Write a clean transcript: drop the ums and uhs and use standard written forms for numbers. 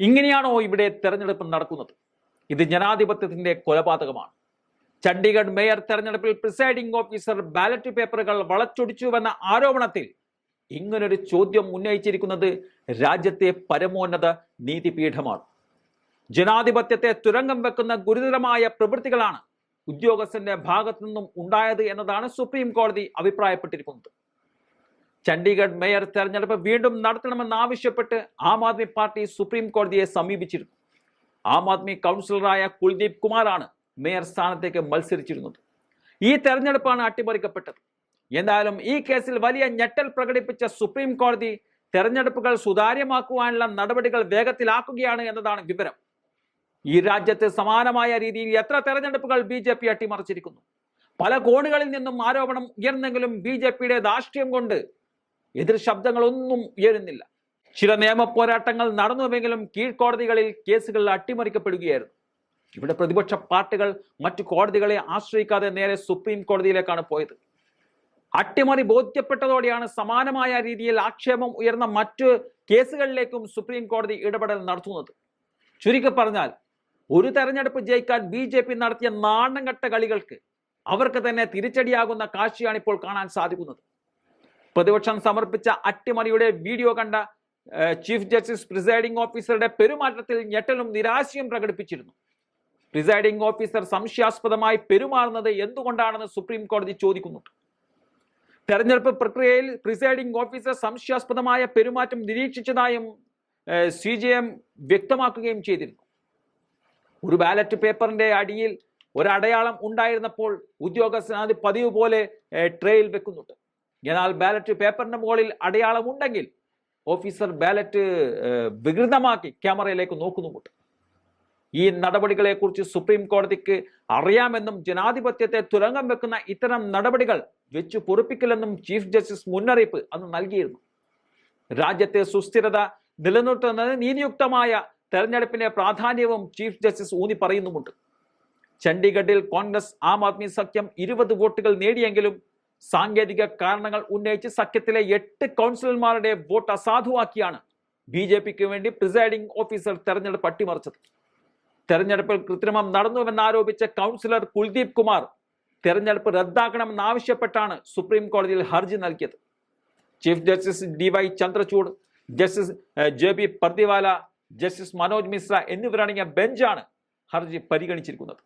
ഇങ്ങനെയാണോ ഇവിടെ തെരഞ്ഞെടുപ്പ് നടക്കുന്നത്? ഇത് ജനാധിപത്യത്തിന്റെ കൊലപാതകമാണ്. ചണ്ഡീഗഡ് മേയർ തെരഞ്ഞെടുപ്പിൽ പ്രിസൈഡിംഗ് ഓഫീസർ ബാലറ്റ് പേപ്പറുകൾ വളച്ചൊടിച്ചുവെന്ന ആരോപണത്തിൽ ഇങ്ങനൊരു ചോദ്യം ഉന്നയിച്ചിരിക്കുന്നത് രാജ്യത്തെ പരമോന്നത നീതിപീഠമാണ്. ജനാധിപത്യത്തെ തുരങ്കം വെക്കുന്ന ഗുരുതരമായ പ്രവൃത്തികളാണ് ഉദ്യോഗസ്ഥന്റെ ഭാഗത്തു നിന്നും ഉണ്ടായത് എന്നതാണ് സുപ്രീം കോടതി അഭിപ്രായപ്പെട്ടിരിക്കുന്നത്. ചണ്ഡീഗഡ് മേയർ തെരഞ്ഞെടുപ്പ് വീണ്ടും നടത്തണമെന്നാവശ്യപ്പെട്ട് ആം ആദ്മി പാർട്ടി സുപ്രീം കോടതിയെ സമീപിച്ചിരുന്നു. ആം ആദ്മി കൗൺസിലറായ കുൽദീപ് കുമാറാണ് മേയർ സ്ഥാനത്തേക്ക് മത്സരിച്ചിരുന്നത്. ഈ തെരഞ്ഞെടുപ്പാണ് അട്ടിമറിക്കപ്പെട്ടത്. എന്തായാലും ഈ കേസിൽ വലിയ ഞെട്ടൽ പ്രകടിപ്പിച്ച സുപ്രീം കോടതി തെരഞ്ഞെടുപ്പുകൾ സുതാര്യമാക്കുവാനുള്ള നടപടികൾ വേഗത്തിലാക്കുകയാണ് എന്നതാണ് വിവരം. ഈ രാജ്യത്ത് സമാനമായ രീതിയിൽ എത്ര തെരഞ്ഞെടുപ്പുകൾ BJP അട്ടിമറിച്ചിരിക്കുന്നു. പല കോണുകളിൽ നിന്നും ആരോപണം ഉയർന്നെങ്കിലും BJPയുടെ ധാർഷ്ട്യം കൊണ്ട് എതിർ ശബ്ദങ്ങളൊന്നും ഉയരുന്നില്ല. ചില നിയമ പോരാട്ടങ്ങൾ നടന്നുവെങ്കിലും കീഴ്ക്കോടതികളിൽ കേസുകൾ അട്ടിമറിക്കപ്പെടുകയായിരുന്നു. ഇവിടെ പ്രതിപക്ഷ പാർട്ടികൾ മറ്റു കോടതികളെ ആശ്രയിക്കാതെ നേരെ സുപ്രീം കോടതിയിലേക്കാണ് പോയത്. അട്ടിമറി ബോധ്യപ്പെട്ടതോടെയാണ് സമാനമായ രീതിയിൽ ആക്ഷേപം ഉയർന്ന മറ്റു കേസുകളിലേക്കും സുപ്രീം കോടതി ഇടപെടൽ നടത്തുന്നത്. ചുരുക്കി പറഞ്ഞാൽ, ഒരു തെരഞ്ഞെടുപ്പ് ജയിക്കാൻ BJP നടത്തിയ നാണംകെട്ട കളികൾക്ക് അവർക്ക് തന്നെ തിരിച്ചടിയാകുന്ന കാഴ്ചയാണ് ഇപ്പോൾ കാണാൻ സാധിക്കുന്നത്. പ്രതിപക്ഷം സമർപ്പിച്ച അട്ടിമറിയുടെ വീഡിയോ കണ്ട ചീഫ് ജസ്റ്റിസ് പ്രിസൈഡിംഗ് ഓഫീസറുടെ പെരുമാറ്റത്തിൽ ഞെട്ടലും നിരാശയും പ്രകടിപ്പിച്ചിരുന്നു. പ്രിസൈഡിംഗ് ഓഫീസർ സംശയാസ്പദമായി പെരുമാറുന്നത് എന്തുകൊണ്ടാണെന്ന് സുപ്രീം കോടതി ചോദിക്കുന്നുണ്ട്. തെരഞ്ഞെടുപ്പ് പ്രക്രിയയിൽ പ്രിസൈഡിംഗ് ഓഫീസർ സംശയാസ്പദമായ പെരുമാറ്റം നിരീക്ഷിച്ചതായും CJM വ്യക്തമാക്കുകയും ചെയ്തിരുന്നു. ഒരു ബാലറ്റ് പേപ്പറിന്റെ അടിയിൽ ഒരടയാളം ഉണ്ടായിരുന്നപ്പോൾ ഉദ്യോഗസ്ഥൻ അത് പതിവ് പോലെ ട്രേയിൽ വെക്കുന്നുണ്ട്. എന്നാൽ ബാലറ്റ് പേപ്പറിന്റെ മുകളിൽ അടയാളം ഉണ്ടെങ്കിൽ ഓഫീസർ ബാലറ്റ് വികൃതമാക്കി ക്യാമറയിലേക്ക് നോക്കുന്നുമുണ്ട്. ഈ നടപടികളെ കുറിച്ച് സുപ്രീം കോടതിക്ക് അറിയാമെന്നും ജനാധിപത്യത്തെ തുരങ്കം വെക്കുന്ന ഇത്തരം നടപടികൾ വെച്ചു പൊറുപ്പിക്കില്ലെന്നും ചീഫ് ജസ്റ്റിസ് മുന്നറിയിപ്പ് അന്ന് നൽകിയിരുന്നു. രാജ്യത്തെ സുസ്ഥിരത നിലനിർത്തുന്നത് നീതിയുക്തമായ തെരഞ്ഞെടുപ്പിന്റെ പ്രാധാന്യവും ചീഫ് ജസ്റ്റിസ് ഊന്നി പറയുന്നുമുണ്ട്. ചണ്ഡീഗഡിൽ കോൺഗ്രസ് ആം ആദ്മി സഖ്യം 20 വോട്ടുകൾ നേടിയെങ്കിലും സാങ്കേതിക കാരണങ്ങൾ ഉന്നയിച്ച് സഖ്യത്തിലെ 8 കൗൺസിലർമാരുടെ വോട്ട് അസാധുവാക്കിയാണ് BJPക്ക് വേണ്ടി പ്രിസൈഡിംഗ് ഓഫീസർ തെരഞ്ഞെടുപ്പ് അട്ടിമറിച്ചത്. തെരഞ്ഞെടുപ്പിൽ കൃത്രിമം നടന്നുവെന്നാരോപിച്ച കൗൺസിലർ കുൽദീപ് കുമാർ തെരഞ്ഞെടുപ്പ് റദ്ദാക്കണമെന്നാവശ്യപ്പെട്ടാണ് സുപ്രീം കോടതിയിൽ ഹർജി നൽകിയത്. Chief justice DY Chandrachud, justice JB Pardiwala, justice Manoj Mishra എന്നിവരടങ്ങിയ ബെഞ്ചാണ് ഹർജി പരിഗണിച്ചിരിക്കുന്നത്.